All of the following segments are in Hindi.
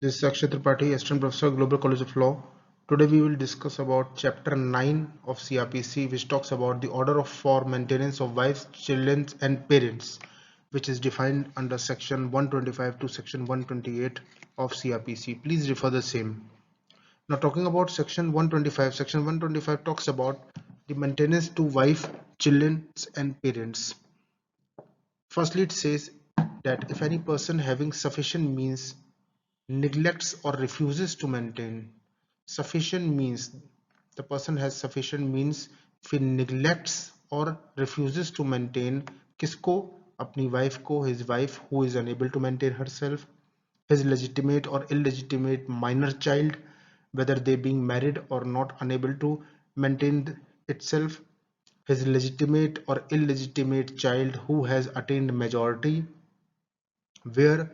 This is Akshay Tripathi, Assistant Professor, Global College of Law. Today we will discuss about Chapter 9 of CRPC, which talks about the order for maintenance of wives, children and parents, which is defined under Section 125 to Section 128 of CRPC. Please refer the same. Now talking about Section 125, Section 125 talks about the maintenance to wife, children and parents. Firstly, it says that if any person having sufficient means neglects or refuses to maintain. Sufficient means the person has sufficient means, फिर neglects or refuses to maintain किसको, अपनी wife को, his wife who is unable to maintain herself, his legitimate or illegitimate minor child, whether they being married or not unable to maintain itself, his legitimate or illegitimate child who has attained majority, where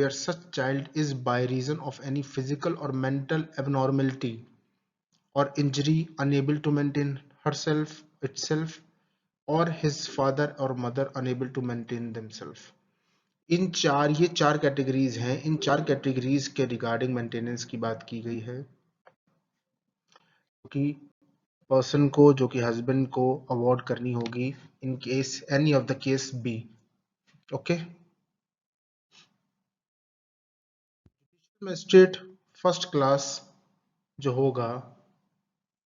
such child is by reason of any physical or mental abnormality or injury unable to maintain herself itself, or his father or mother unable to maintain themselves. ये चार कैटेगरीज हैं. इन चार कैटेगरीज के रिगार्डिंग मेंटेनेंस की बात की गई है कि पर्सन को, जो कि हस्बैंड को अवॉर्ड करनी होगी in case any of the case B. Okay. Magistrate first class जो होगा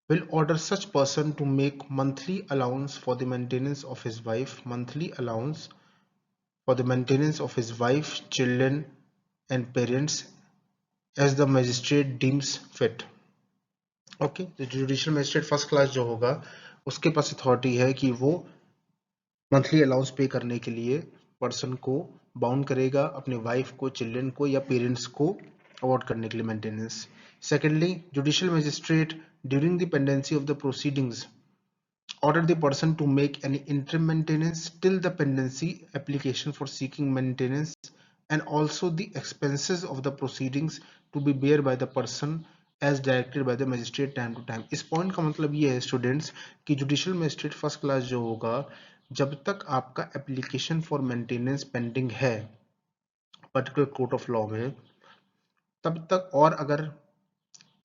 will order such person to make monthly allowance for the maintenance of his wife, children and parents as the magistrate deems fit. Okay. तो जुडिशियल मजिस्ट्रेट फर्स्ट क्लास जो होगा उसके पास अथॉरिटी है कि वो मंथली अलाउंस पे करने के लिए पर्सन को बाउंड करेगा, अपने वाइफ को, चिल्ड्रन को या पेरेंट्स को अवॉर्ड करने के लिए maintenance. Secondly, judicial magistrate during the pendency of the proceedings order the person to make any interim maintenance till the pendency application for seeking maintenance, and also the expenses of the proceedings to be bear by the person as directed by the magistrate time to time. इस पॉइंट का मतलब ये है स्टूडेंट्स कि जुडिशियल मजिस्ट्रेट फर्स्ट क्लास जो होगा, जब तक आपका एप्लीकेशन फॉर मेंटेनेंस पेंडिंग है पर्टिकुलर कोर्ट ऑफ लॉ में, तब तक, और अगर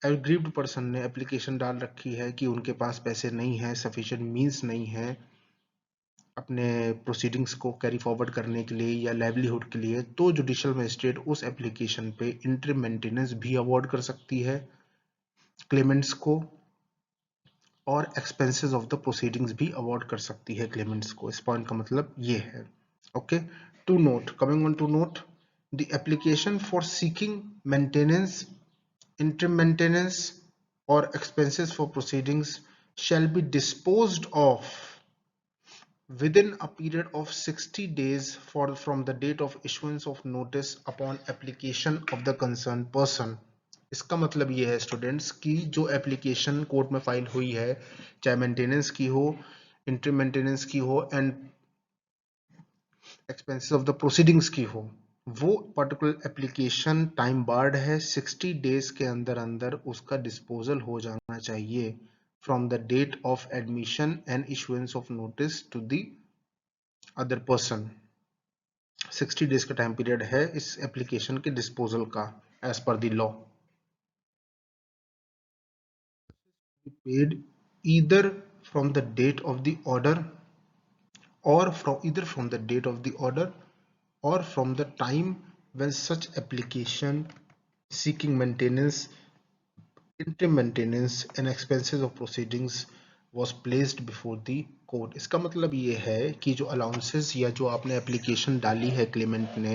एग्रीव्ड पर्सन ने एप्लीकेशन डाल रखी है कि उनके पास पैसे नहीं है, सफिशिएंट मींस नहीं है अपने प्रोसीडिंग्स को कैरी फॉरवर्ड करने के लिए या लाइवलीहुड के लिए, तो जुडिशियल मजिस्ट्रेट उस एप्लीकेशन पे इंटरिम मेंटेनेंस भी अवॉर्ड कर सकती है क्लेमेंट्स को, और एक्सपेंसेस ऑफ द प्रोसीडिंग्स भी अवॉर्ड कर सकती है क्लेमेंट्स को. इस पॉइंट का मतलब ये है. Okay. To note, coming on to note, the application for seeking maintenance, interim maintenance or expenses for proceedings shall be disposed of within a period of 60 days from the date of issuance of notice upon application of the concerned person. इसका मतलब ये है स्टूडेंट्स कि जो एप्लीकेशन कोर्ट में फाइल हुई है, चाहे मेंटेनेंस की हो, इंटरिम मेंटेनेंस की हो and expenses of the proceedings की हो, वो पर्टिकुलर एप्लीकेशन टाइम बार्ड है. 60 डेज के अंदर अंदर उसका डिस्पोजल हो जाना चाहिए from the date of admission and issuance of notice to the other person. 60 days का टाइम पीरियड है इस एप्लीकेशन के डिस्पोजल का as per the law. Paid either from the date of the order or from the date of the order or from the time when such application seeking maintenance, interim maintenance and expenses of proceedings was placed before the court. इसका मतलब ये है कि जो अलाउंसेस या जो आपने एप्लीकेशन डाली है क्लेमेंट ने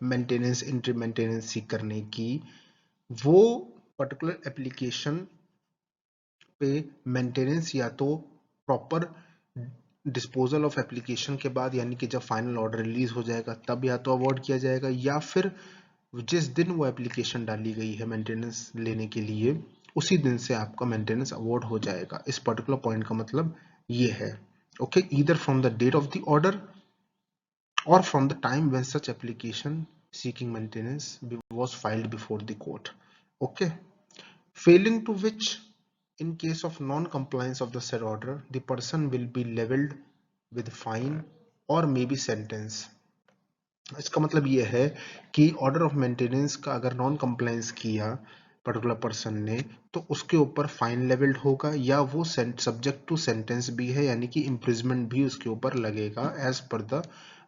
मेंटेनेंस, इंटरिम मेंटेनेंस सीख करने की, वो पर्टिकुलर एप्लीकेशन पे मेंटेनेंस या तो प्रॉपर डिस्पोजल ऑफ एप्लीकेशन के बाद, यानी कि जब फाइनल ऑर्डर रिलीज हो जाएगा तब या तो अवॉर्ड किया जाएगा, या फिर जिस दिन वो एप्लीकेशन डाली गई है मेंटेनेंस लेने के लिए उसी दिन से आपका मेंटेनेंस अवॉर्ड हो जाएगा. इस पर्टिकुलर पॉइंट का मतलब ये है. Okay. Either from the date of the order or from the time when such application seeking maintenance was filed before the court. Okay. Failing to which, in case of non-compliance of the said order, the person will be leveled with fine or may be sentenced. इसका मतलब ये है कि ऑर्डर ऑफ मेंटेनेंस का अगर नॉन कंप्लायंस किया पर्टिकुलर पर्सन ने, तो उसके ऊपर फाइन लेवल्ड होगा, या वो सब्जेक्ट टू सेंटेंस भी है, यानी कि इम्प्रिजमेंट भी उसके ऊपर लगेगा as per the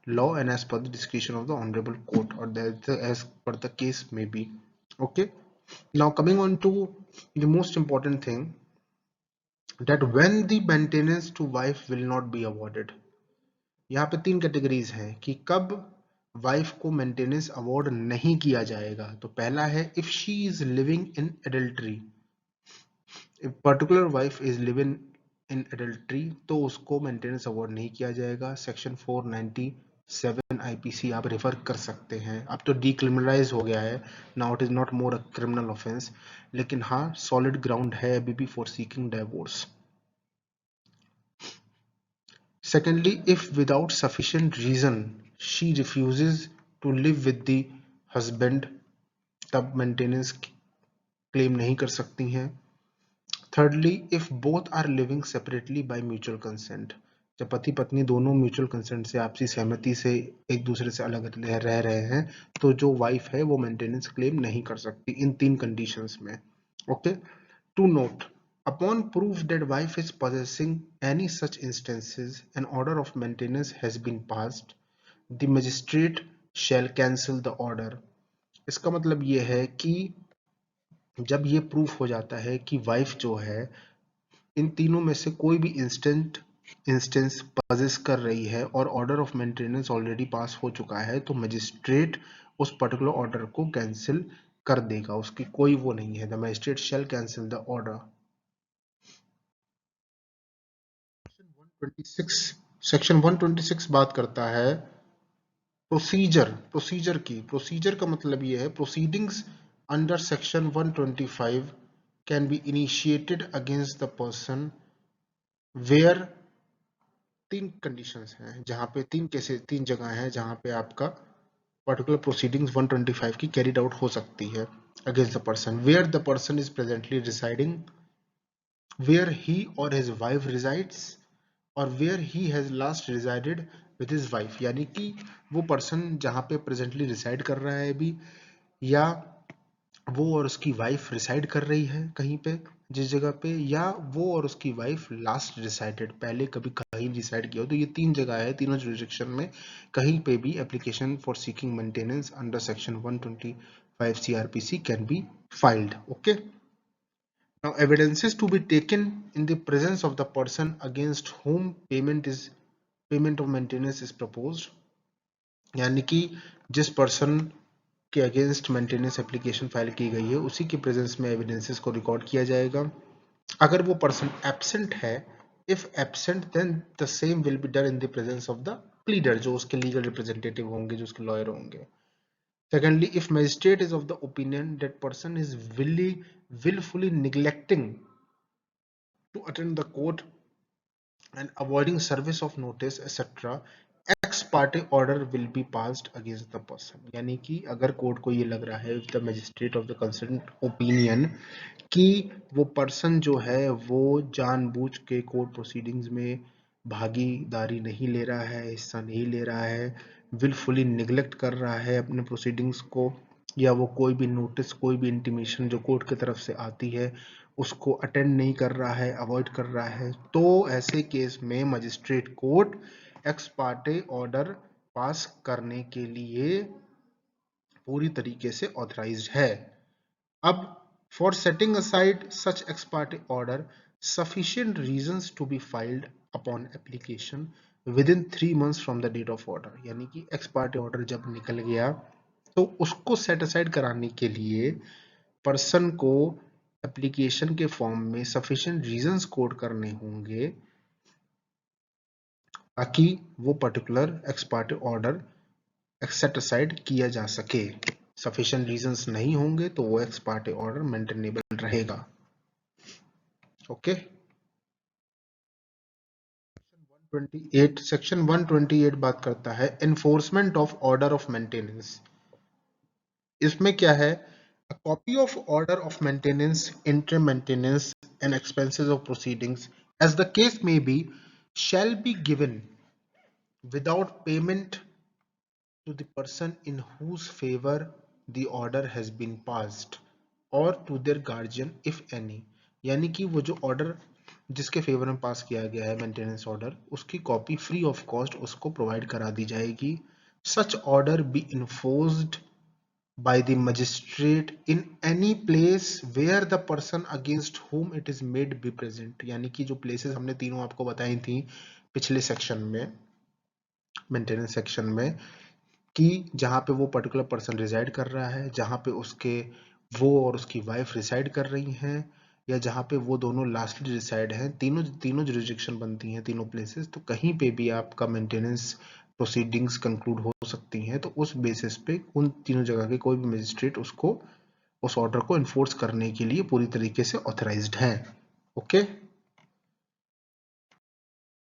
law and as per the description of the honourable court, और एज पर द केस में B. Okay, now coming on to the most important thing, that when the maintenance to wife will not be awarded. यहाँ पे तीन कैटेगरीज हैं कि कब वाइफ को मेंटेनेंस अवार्ड नहीं किया जाएगा. तो पहला है if she is living in adultery. If particular wife is living in adultery तो उसको मेंटेनेंस अवार्ड नहीं किया जाएगा. सेक्शन 497 आईपीसी आप रेफर कर सकते हैं. अब तो डीक्रिमिनलाइज हो गया है, now it is not more a criminal offence, लेकिन हाँ सॉलिड ग्राउंड है अभी भी for seeking divorce. Secondly, if without sufficient reason she refuses to live with the husband, तब मेंटेनेंस क्लेम नहीं कर सकती हैं. Thirdly, if both are living separately by mutual consent, जब पति पत्नी दोनों म्यूचुअल कंसेंट से आपसी सहमति से एक दूसरे से अलग रह रहे हैं, तो जो वाइफ है वो मेंटेनेंस क्लेम नहीं कर सकती इन तीन कंडीशंस में. Okay, to note, upon proof that wife is possessing any such instances, an order of maintenance has been passed. The magistrate shall cancel the order. इसका मतलब ये है कि जब ये प्रूफ हो जाता है कि वाइफ जो है इन तीनों में से कोई भी इंस्टेंस पजेस कर रही है और order of maintenance already pass हो चुका है, तो मजिस्ट्रेट उस पर्टिकुलर ऑर्डर को कैंसिल कर देगा. उसकी कोई वो नहीं है. The magistrate shall cancel the order. 126 section 126 बात करता है प्रोसीजर का मतलब ये है proceedings under section 125 can be initiated against the person where. तीन कंडीशंस हैं जहां पे तीन जगह हैं जहां पे आपका पर्टिकुलर प्रोसीडिंग्स 125 की कैरिड आउट हो सकती है against the person where the person is presently residing, where he और हिज वाइफ रिसाइड्स, और where he has last resided with his wife. यानी कि वो पर्सन जहां पे प्रेजेंटली रिसाइड कर रहा है अभी, या वो और उसकी वाइफ रिसाइड कर रही है कहीं पे जिस जगह पे, या वो और उसकी वाइफ लास्ट रिसाइडेड पहले कभी कहीं रिसाइड किया हो. तो ये तीन जगह है, तीनों जुरिडिक्शन में कहीं पे भी application for seeking maintenance under section 125 CrPC can be filed. Okay, now evidences to be taken in the presence of the person against whom payment of maintenance is proposed. यानी कि जिस पर्सन के अगेंस्ट मेंटेनेंस एप्लीकेशन फाइल की गई है उसी के प्रेजेंस में एविडेंसेस को रिकॉर्ड किया जाएगा. अगर वो पर्सन एब्सेंट है, if absent then the same will be done in the presence of the pleader, जो उसके लीगल रिप्रेजेंटेटिव होंगे, जो उसके लॉयर होंगे. Secondly, if magistrate is of the opinion that person is willfully neglecting to attend the court and avoiding service of notice etc, ex parte order will be passed against the person. यानी कि अगर कोर्ट को ये लग रहा है, if the magistrate of the concerned opinion कि वो पर्सन जो है वो जानबूझ के कोर्ट प्रोसीडिंग्स में भागीदारी नहीं ले रहा है, हिस्सा नहीं ले रहा है, विलफुली निगलेक्ट कर रहा है अपने प्रोसीडिंग्स को, या वो कोई भी नोटिस कोई भी इंटीमेशन जो कोर्ट की तरफ से आती है उसको अटेंड नहीं कर रहा है, अवॉइड कर रहा है, तो ऐसे केस में magistrate court x Partey order pass करने के लिए पूरी तरीके से ऑथराइज्ड है. अब for setting aside such ex parte order, sufficient reasons to be filed upon application within 3 months from the date of order. यानी कि ex parte order जब निकल गया तो उसको सेट असाइड कराने के लिए पर्सन को एप्लीकेशन के फॉर्म में सफिशिएंट रीजंस कोड करने होंगे ताकि वो particular x party order set aside किया जा सके. सफिशिएंट रीजंस नहीं होंगे तो वो एक्स पार्टी ऑर्डर मेंटेनेबल रहेगा. ओके, 128 सेक्शन 128 बात करता है enforcement of order of maintenance. इसमें क्या है, a copy of order of maintenance, interim maintenance and expenses of proceedings as the case may be shall be given without payment to the person in whose favor the order has been passed or to their guardian if any। यानी कि वो जो ऑर्डर जिसके फेवर में पास किया गया है मेंटेनेंस ऑर्डर, उसकी कॉपी फ्री ऑफ कॉस्ट उसको प्रोवाइड करा दी जाएगी। Such order B enforced by the magistrate in any place where the person against whom it is made be present। यानी कि जो प्लेसेस हमने तीनों आपको बताई थी पिछले सेक्शन में, मेंटेनेंस सेक्शन में, कि जहां पे वो पर्टिकुलर पर्सन रिजाइड कर रहा है, जहां पे वो और उसकी वाइफ रिसाइड कर रही हैं, या जहां पे वो दोनों लास्टली रिसाइड हैं, तीनों जुरिस्डिक्शन बनती हैं, तीनों प्लेसेस, तो कहीं पे भी आपका मेंटेनेंस प्रोसीडिंग्स कंक्लूड हो सकती हैं। तो उस बेसिस पे उन तीनों जगह के कोई भी मजिस्ट्रेट उसको उस ऑर्डर को इन्फोर्स करने के लिए पूरी तरीके से ऑथराइज्ड है। ओके।